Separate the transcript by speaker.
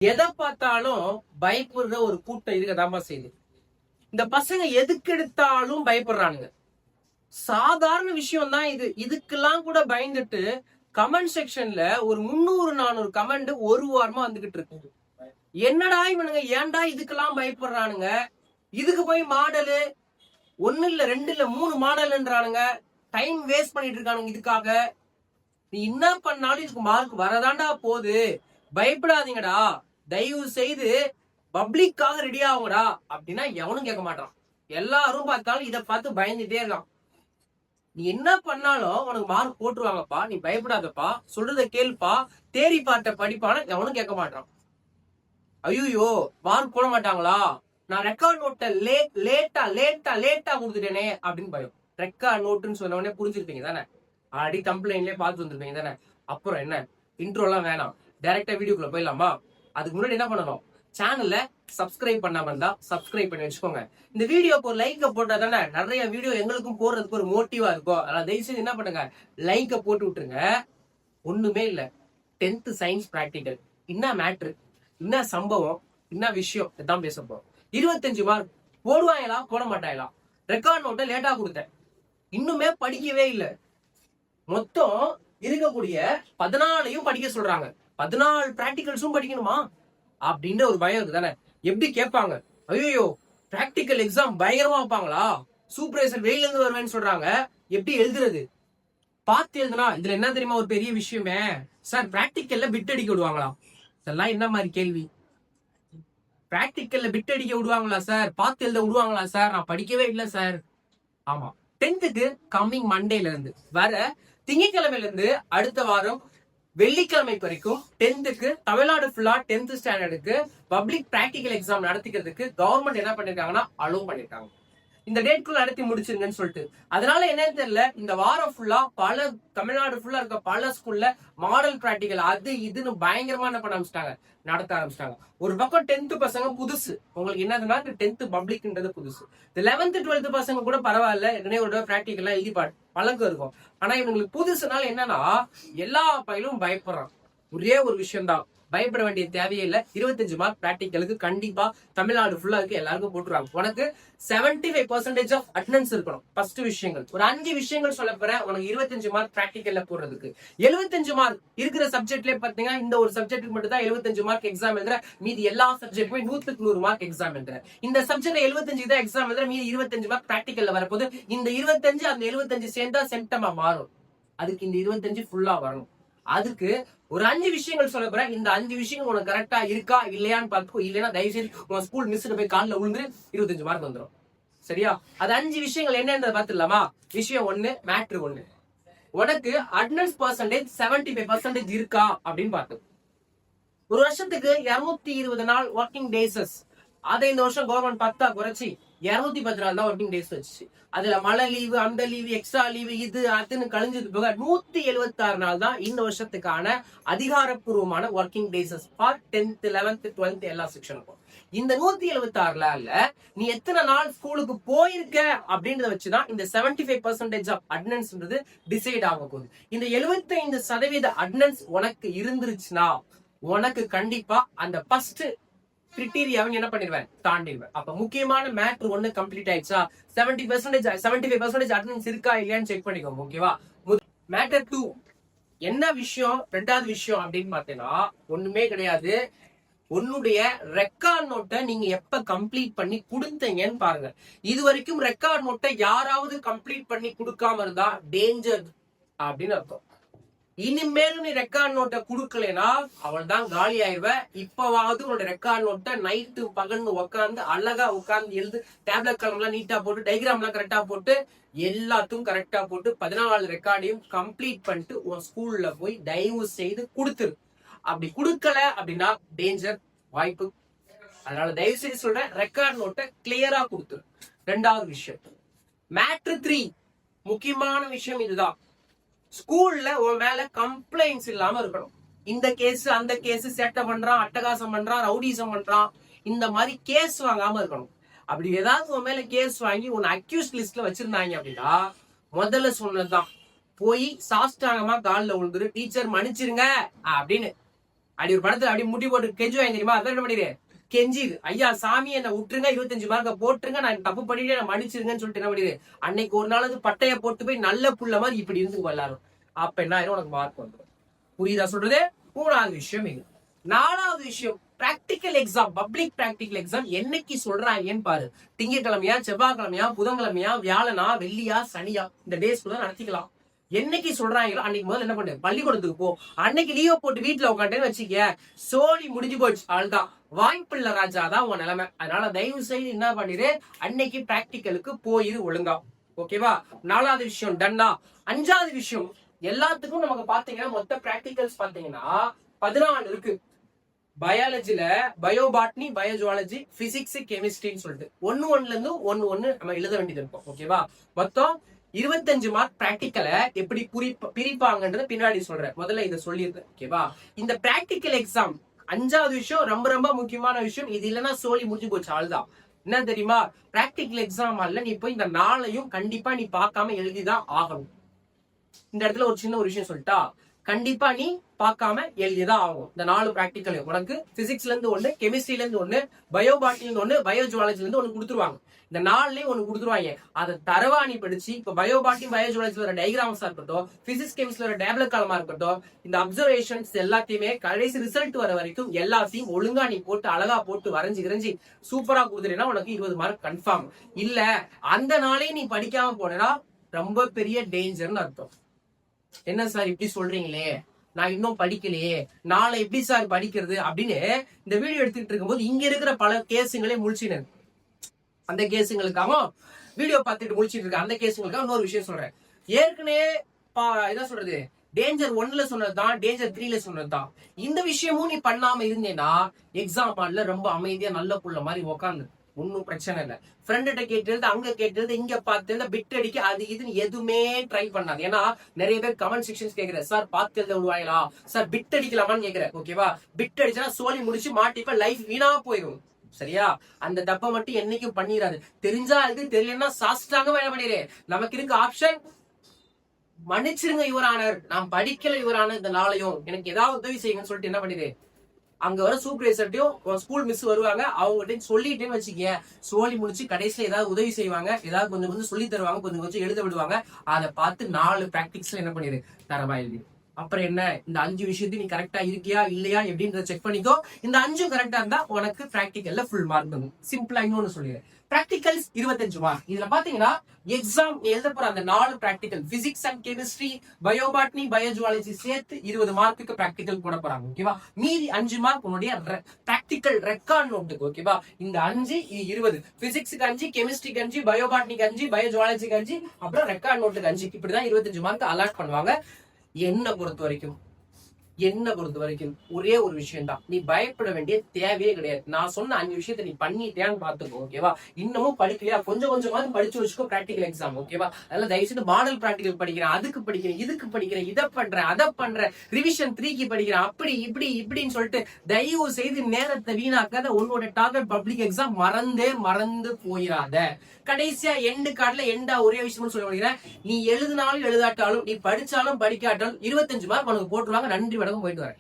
Speaker 1: எதை பார்த்தாலும் பயப்படுற ஒரு கூட்டம் இருக்கதாமா செய்யுது. இந்த பசங்க எதுக்கு எடுத்தாலும் பயப்படுறானுங்க. சாதாரண விஷயம் தான் இது. இதுக்கெல்லாம் கூட பயந்துட்டு கமெண்ட் செக்ஷன்ல ஒரு 300-400 கமெண்ட் ஒரு வாரமா வந்துகிட்டு இருக்கு. என்னடா இவனுங்க ஏன்டா இதுக்கெல்லாம் பயப்படுறானுங்க? இதுக்கு போய் மாடலு 1 இல்ல 2 இல்ல 3 மாடல்ன்றானுங்க. டைம் வேஸ்ட் பண்ணிட்டு இருக்கானுங்க இதுக்காக. நீ என்ன பண்ணாலும் இதுக்கு மார்க் வரதாண்டா போகுது. பயப்படாதீங்கடா, தயவு செய்து பப்ளிக்காக ரெடி ஆகுங்கடா அப்படின்னா எவனும் கேட்க மாட்டான். எல்லாரும் பார்த்தாலும் இதை பார்த்து பயந்துட்டே இருக்கான். நீ என்ன பண்ணாலும் உனக்கு மார்க் போட்டுருவாங்கப்பா, நீ பயப்படாதப்பா, சொல்றத கேள்ப்பா, தேரி பாட்ட படிப்பான எவனும் கேட்க மாட்டான். ஐயோ மார்க் போட மாட்டாங்களா, நான் ரெக்கார்ட் நோட்டை லேட்டா கொடுத்துட்டேனே அப்படின்னு பயம். ரெக்கார்ட் நோட்டுன்னு சொன்ன உடனே புரிஞ்சிருப்பீங்க தானே, ஆல்ரெடி கம்ப்ளைண்ட்லயே பார்த்து வந்துருப்பீங்க தானே. அப்புறம் என்ன, இன்ட்ரோலாம் வேணாம், டைரக்டா வீடியோக்குள்ள போயிடலாமா? அதுக்கு முன்னாடி என்ன பண்ணணும், சேனல்ல சப்ஸ்கிரைப் பண்ணாம இருந்தா சப்ஸ்கிரைப் பண்ணி வச்சுக்கோங்க. இந்த வீடியோக்கு ஒரு லைக்க போட்டா தானே நிறைய வீடியோ எங்களுக்கும் போடுறதுக்கு ஒரு மோட்டிவா இருக்கும். அதனால தயவுசெய்து என்ன பண்ணுங்க, லைக்க போட்டு விட்டுருங்க. ஒண்ணுமே இல்ல, 10th சயின்ஸ் பிராக்டிக்கல் என்ன மேட்ரு, என்ன சம்பவம், என்ன விஷயம் இதான் பேச போறோம். 25 மார்க் போடுவாங்களா போட மாட்டாங்களா? ரெக்கார்ட் நோட்டை லேட்டா கொடுத்தேன், இன்னுமே படிக்கவே இல்லை. மொத்தம் இருக்கக்கூடிய 14 படிக்க சொல்றாங்க, 14 பிராக்டிகல்ஸும் படிக்கணுமா அப்படின்ற ஒரு பயம் இருக்கு தானே. எப்படி கேட்பாங்க, ஐயோ பிராக்டிக்கல் எக்ஸாம் பயங்கரமா வைப்பாங்களா, சூப்பர்வைசர் வெயில இருந்து வருவேன்னு சொல்றாங்க, எப்படி எழுதுறது? பார்த்து எழுதுனா இதுல என்ன தெரியுமா ஒரு பெரிய விஷயமே, சார் பிராக்டிக்கல்ல பிட் அடிக்க விடுவாங்களா? இதெல்லாம் என்ன மாதிரி கேள்வி? பிராக்டிக்கல்ல பிட் அடிக்க விடுவாங்களா சார், பார்த்து எழுத விடுவாங்களா சார்? நான் படிக்கவே இல்லை சார். ஆமா, 10th கம்மிங் மண்டேல இருந்து வர திங்கட்கிழமையில இருந்து அடுத்த வாரம் வெள்ளிக்கிழமை வரைக்கும் 10th தமிழ்நாடு ஃபுல்லா 10th ஸ்டாண்டர்டுக்கு பப்ளிக் பிராக்டிகல் எக்ஸாம் நடத்திக்கிறதுக்கு கவர்மெண்ட் என்ன பண்ணிருக்காங்கன்னா அலோவ் பண்ணிருக்காங்க. இந்த டேட்குள்ள நடத்தி முடிச்சிருங்கன்னு சொல்லிட்டு. அதனால என்னன்னு தெரியல, இந்த வாரம் ஃபுல்லா தமிழ்நாடு ஃபுல்லா இருக்க பல ஸ்கூல்ல மாடல் பிராக்டிகல் அது இதுன்னு பயங்கரமா என்ன பண்ண ஆரம்பிச்சிட்டாங்க, நடத்த ஆரம்பிச்சிட்டாங்க. ஒரு பக்கம் 10th பசங்க புதுசு, உங்களுக்கு என்னதுன்னா 10th பப்ளிக்ன்றது புதுசு. 11th 12th பசங்க கூட பரவாயில்ல, ஏற்கனவே ஒரு பிராக்டிகல் எல்லாம் எழுதி பழக்கம் இருக்கும். ஆனா இவங்களுக்கு புதுசுனால என்னன்னா எல்லா பயிலும் பயப்படுறான். ஒரே ஒரு விஷயம் தான், பயப்பட வேண்டிய தேவையே இல்லை. 25 மார்க் பிராக்டிகலுக்கு கண்டிப்பா தமிழ்நாடு ஃபுல்லா இருக்கு, எல்லாருக்கும் போட்டுருவாங்க. உனக்கு 75% ஆஃப் அட்டெண்டன்ஸ் இருக்கணும். ஃபர்ஸ்ட் விஷயங்கள் ஒரு 5 விஷயங்கள் சொல்ல போறேன் உனக்கு 25 மார்க் பிராக்டிகல்ல போடுறதுக்கு. 75 மார்க் இருக்கிற சப்ஜெக்ட்லயே பாத்தீங்கன்னா இந்த ஒரு சப்ஜெக்ட்டுக்கு மட்டும் தான் 75 மார்க் எக்ஸாம் எழுதுற, மீதி எல்லா சப்ஜெக்ட்டுமே 100க்கு 100 மார்க் எக்ஸாம் எழுதுற. இந்த சப்ஜெக்ட்ல 75 தான் எக்ஸாம் எழுதுற, மீதி 25 மார்க் பிராக்டிகல்ல வரப்போது. இந்த 25 அந்த 75 சேர்ந்தா சென்டமா மாறும். அதுக்கு இந்த 25 ஃபுல்லா வரணும். அதுக்கு ஒரு 5 விஷயங்கள் சொல்ல போறேன். இந்த 5 விஷயங்கள் உனக்கு கரெக்டா இருக்கா இல்லையான்னு பார்த்துக்கோ. இல்லைன்னா தயவுசெய்து உங்க ஸ்கூல் மிஸ்ஸுக்கு போய் காலில் விழுந்து 25 மார்க் வந்துடும். சரியா? அது 5 விஷயங்கள் என்னன்றதை பார்த்துடலாமா? விஷயம் 1, மேட்ரு 1. உனக்கு அட்டெண்டன்ஸ் பர்சன்டேஜ் 75% இருக்கா அப்படின்னு பார்த்து. ஒரு வருஷத்துக்கு 220 நாள் ஒர்க்கிங் டேஸஸ், அதை இந்த வருஷம் கவர்மெண்ட் 10 குறைச்சி 210 நாள் தான் ஒர்க்கிங் டேஸ் வச்சு. அதுல மழை லீவு, அந்த லீவு, எக்ஸ்ட்ரா லீவு, இது அதுன்னு கழிஞ்சது போக 176 நாள் தான் இந்த வருஷத்துக்கான அதிகாரப்பூர்வமான working டேஸஸ் for 10th 11th 12th எல்லா செக்ஷனுக்கும். இந்த 176 நாள்ல நீ எத்தனை நாள் ஸ்கூலுக்கு போயிருக்க அப்படின்றத வச்சுதான் இந்த 75% ஆஃப் அட்டெண்டன்ஸ்ன்றது டிசைட் ஆக போகுது. இந்த 75% அட்டெண்டன்ஸ் உனக்கு இருந்துருச்சுன்னா உனக்கு கண்டிப்பா அந்த ஃபர்ஸ்ட் கிரிட்டீரியாவை என்ன பண்ணிடுவேன், தாண்டிடுவேன். அப்ப முக்கியமான மேட்ரு 1 கம்ப்ளீட் ஆயிடுச்சா? 75% அட்டெண்டன்ஸ் இருக்கா இல்லையான்னு செக் பண்ணிக்கோங்க. ஓகேவா? மேட்டர் 2 என்ன விஷயம், 2வது விஷயம் அப்படின்னு பார்த்தீங்கன்னா ஒண்ணுமே கிடையாது. உன்னுடைய ரெக்கார்ட் நோட்டை நீங்க எப்ப கம்ப்ளீட் பண்ணி கொடுத்தீங்கன்னு பாருங்க. இது வரைக்கும் ரெக்கார்ட் நோட்டை யாராவது கம்ப்ளீட் பண்ணி கொடுக்காம இருந்தா டேஞ்சர் அப்படின்னு அர்த்தம். இனிமேலும் நீ ரெக்கார்ட் நோட்டை கொடுக்கலனா அவள் தான் காலி ஆயிடுவ. இப்பவாவது உன்னோட ரெக்கார்ட் நோட்டை நைட்டு பகல்னு உட்காந்து அழகா உட்காந்து எழுது. டேப்லெட் கலம்லாம் நீட்டா போட்டு, டைகிராம்லாம் கரெக்டா போட்டு, எல்லாத்துக்கும் கரெக்டா போட்டு 14 ரெக்கார்டையும் கம்ப்ளீட் பண்ணிட்டு உன் ஸ்கூல்ல போய் தயவு செய்து கொடுத்துரு. அப்படி கொடுக்கல அப்படின்னா டேஞ்சர், வாய்ப்பு. அதனால தயவு செய்து சொல்றேன், ரெக்கார்ட் நோட்டை கிளியரா கொடுத்துரு. 2வது விஷயம் மேட்ரு 3, முக்கியமான விஷயம் இதுதான். ஸ்கூல்ல உன் மேல கம்ப்ளைண்ட்ஸ் இல்லாம இருக்கணும். இந்த கேஸ் அந்த கேஸ், சேட்டை பண்றான், அட்டகாசம் பண்றான், ரவுடிசம் பண்றான், இந்த மாதிரி கேஸ் வாங்காம இருக்கணும். அப்படி ஏதாவது உன் மேல கேஸ் வாங்கி உன்னை அக்யூஸ் லிஸ்ட்ல வச்சிருந்தாங்க அப்படின்னா முதல்ல சொன்னதுதான், போய் சாஷ்டாங்கமா காலில் விழுந்துரு, டீச்சர் மன்னிச்சிருங்க அப்படின்னு. அப்படி ஒரு படத்துல அப்படி முடி போட்டு கெஞ்சுவாங்க தெரியுமா? அதான் என்ன பண்ணிடு கெஞ்சி ஐயா சாமி என்ன விட்டுருங்க, 25 மார்க்க போட்டுருங்க, நான் தப்பு பண்ணிட்டு என்ன மன்னிச்சிருங்கன்னு சொல்லிட்டு என்ன பண்ணிடு அன்னைக்கு ஒரு நாள் பட்டைய போட்டு போய் நல்ல புள்ள மாதிரி இப்படி இருந்து எல்லாரும். அப்ப என்ன ஆயிரும், உனக்கு மார்க் வந்துடும். புரியுதா சொல்றது? மூணாவது விஷயம் இது. நாலாவது விஷயம் practical exam, public practical exam என்னைக்கு சொல்றாங்கன்னு பாரு. திங்கட்கிழமையா, செவ்வாய்க்கிழமையா, புதன்கிழமையா, வியாழனா, வெள்ளியா, சனியா, இந்த டேஸ்க்குள்ள நடத்திக்கலாம். என்னைக்கு சொல்றாங்களோ அன்னைக்கு முதல்ல என்ன பண்ணு, பள்ளிக்கூடத்துக்கு போ. அன்னைக்கு லீவ் போட்டு வீட்டுல உட்காந்துன்னு வச்சுக்க, சோழி முடிஞ்சு போச்சு. அதுதான் வாய்ப்பில்ல ராஜா, தான் உன் நிலைமை. அதனால தயவு செய்து என்ன பண்ணிரு, அன்னைக்கு பிராக்டிக்கலுக்கு போயிரு ஒழுங்கா. ஓகேவா? நாலாவது விஷயம் டன்னா. அஞ்சாவது விஷயம், எல்லாத்துக்கும் நமக்கு பாத்தீங்கன்னா மொத்த பிராக்டிகல்ஸ் பாத்தீங்கன்னா 14 இருக்கு. பயாலஜில பயோபாட்னி, பயோஜுவாலஜி, பிசிக்ஸ், கெமிஸ்ட்ரின்னு சொல்லிட்டு ஒண்ணுல இருந்து ஒன்னு நம்ம எழுத வேண்டியது இருக்கும். ஓகேவா? மொத்தம் 25 மார்க் பிராக்டிக்கலை எப்படி பிரிப்பாங்கன்றது பின்னாடி சொல்றேன். முதல்ல இதை சொல்லியிருக்கேன். ஓகேவா? இந்த பிராக்டிக்கல் எக்ஸாம் அஞ்சாவது விஷயம் ரொம்ப ரொம்ப முக்கியமான விஷயம். இது இல்லைன்னா சோழி முடிஞ்சு போச்சு. ஆளுதான். என்ன தெரியுமா? பிராக்டிக்கல் எக்ஸாம் அல்ல, நீ போய் இந்த 4ஐயும் கண்டிப்பா நீ பார்க்காம எழுதிதான் ஆகணும். இந்த இடத்துல ஒரு சின்ன ஒரு விஷயம் சொல்லிட்டா, கண்டிப்பா நீ பார்க்காம எழுதிதான் ஆகும். இந்த 4 பிராக்டிக்கல் உனக்கு பிசிக்ஸ்ல இருந்து ஒண்ணு, கெமிஸ்ட்ரில இருந்து ஒண்ணு, பயோபாட்னில இருந்து ஒண்ணு, பயோஜுவாலஜில இருந்து ஒண்ணு கொடுத்துருவாங்க. இந்த 4லயும் ஒண்ணு கொடுத்துருவாங்க. அதை தரவாணி படிச்சு, இப்ப பயோபாட்னி, பயோஜுவாலஜில ஒரு டயக்ராம்ஸா இருக்கட்டும், பிசிக்ஸ் கெமிஸ்ட்ரில ஒரு டேப்லெட் காலமா இருக்கட்டும், இந்த அப்சர்வேஷன்ஸ் எல்லாத்தையுமே கடைசி ரிசல்ட் வர வரைக்கும் எல்லாத்தையும் ஒழுங்கா நீ போட்டு அழகா போட்டு வரைஞ்சி சூப்பரா கொடுத்துட்டேன்னா உனக்கு 20 மார்க் கன்ஃபார்ம். இல்ல அந்த நாளே நீ படிக்காம போனா ரொம்ப பெரிய டேஞ்சர்னு அர்த்தம். என்ன சார் இப்படி சொல்றீங்களே, நான் இன்னும் படிக்கலையே, நாளை எப்படி சார் படிக்கிறது அப்படின்னு இந்த வீடியோ எடுத்துக்கிட்டு இருக்கும்போது இங்க இருக்கிற பல கேஸுங்களே முழிச்சினு. அந்த கேஸுங்களுக்காக வீடியோ பார்த்துட்டு முழிச்சிட்டு இருக்க அந்த கேஸுங்களுக்காக இன்னொரு விஷயம் சொல்றேன். ஏற்கனவே என்ன சொல்றது, டேஞ்சர் 1ல சொன்னதுதான், டேஞ்சர் 3ல சொன்னதுதான். இந்த விஷயமும் நீ பண்ணாம இருந்தேன்னா எக்ஸாம் ஹால்ல ரொம்ப அமைதியா நல்ல புள்ள மாதிரி உட்காந்து ஒன்னும் பிரச்சனை இல்லை. ஃப்ரெண்ட்ட கேட்டு அங்க கேட்டு இங்க பார்த்து பிட் அடிக்க அது இதுன்னு எதுவுமே ட்ரை பண்ணாது. ஏன்னா நிறைய பேர் கமெண்ட் செக்ஷன்ஸ் கேக்குற, சார் பார்த்து எழுத விடுவாங்களா சார், பிட் அடிக்கலாமான்னு கேக்குற. ஓகேவா? பிட் அடிச்சா சோழி முடிச்சு மாட்டிப்ப லைஃப் வீணா போயிடும். சரியா? அந்த தப்பை மட்டும் என்னைக்கும் பண்ணிடாது. தெரிஞ்சா அது, தெரியலன்னா சாஸ்டாங்க என்ன பண்ணிடு. நமக்கு இருக்க ஆப்ஷன், மன்னிச்சிருங்க யுவரானர், நான் படிக்கல யுவரானர், இந்த நாளையும் எனக்கு ஏதாவது உதவி செய்யுங்கன்னு சொல்லிட்டு என்ன பண்ணிடு, அங்க வர சூப்பர்வைசர்ட்டையும் ஸ்கூல் மிஸ் வருவாங்க, அவங்ககிட்ட சொல்லிட்டேன்னு வச்சுக்க, சோழி முடிச்சு கடைசியில ஏதாவது உதவி செய்வாங்க, ஏதாவது கொஞ்சம் கொஞ்சம் சொல்லி தருவாங்க, கொஞ்சம் கொஞ்சம் எழுத விடுவாங்க. அதை பார்த்து 4 பிராக்டிக்ஸ்ல என்ன பண்ணிடு, தரமா எழுதி. அப்புறம் என்ன, இந்த 5 விஷயத்தையும் நீ கரெக்டா இருக்கியா இல்லையா எப்படின்றத செக் பண்ணிக்கோ. இந்த 5 கரெக்டா இருந்தா உனக்கு பிராக்டிக்கல்ல ஃபுல் மார்க் வரும். சிம்பிளா இன்னொன்னு சொல்லிடுறேன், பிராக்டிகல்ஸ் 25 மார்க். இதுல பாத்தீங்கன்னா எக்ஸாம் எழுத போற அந்த 4 practical, physics and chemistry, bio botany, bio zoology சேர்த்து 20 மார்க்குக்கு பிராக்டிகல் போட போறாங்க. ஓகேவா? மீதி 5 மார்க் உன்னுடைய பிராக்டிகல் ரெக்கார்ட் நோட்டுக்கு. ஓகேவா? இந்த 5 20, பிசிக்ஸுக்கு 5, கெமிஸ்ட்ரிக்கு 5, பயோபாட்னிக்கு 5, பயோஜுவாலஜிக்கு 5, அப்புறம் ரெக்கார்ட் நோட்டுக்கு 5. இப்படிதான் 25 மார்க் அலாட் பண்ணுவாங்க. என்ன பொறுத்த வரைக்கும் ஒரே ஒரு விஷயம் தான், நீ பயப்பட வேண்டிய தேவையே கிடையாது. நான் சொன்ன 5 விஷயத்தை நீ பண்ணிட்டேன்னு பாத்துக்கோ. ஓகேவா? இன்னமும் படிக்கலையா, கொஞ்சம் கொஞ்சமாவது படிச்சு வச்சுக்கோ பிராக்டிகல் எக்ஸாம். ஓகேவா? அதனால தயவுசெய்து மாடல் பிராக்டிகல் படிக்கிறேன், அதுக்கு படிக்கிறேன், இதுக்கு படிக்கிறேன், இதை பண்றேன், அதை பண்றேன், ரிவிஷன் 3க்கு படிக்கிறேன், அப்படி இப்படின்னு சொல்லிட்டு தயவு செய்து நேரத்தை வீணாக்காத. உன்னோட டார்கெட் பப்ளிக் எக்ஸாம் மறந்து போயிடாத. கடைசியா எண்டு கார்டுல எண்டா ஒரே விஷயம் சொல்ல முடிகிறேன், நீ எழுதினாலும் எழுதாட்டாலும், நீ படிச்சாலும் படிக்காட்டாலும் 25 மார்க் உனக்கு போட்டுருவாங்க. நன்றி வணக்கம், போயிட்டு வரேன்.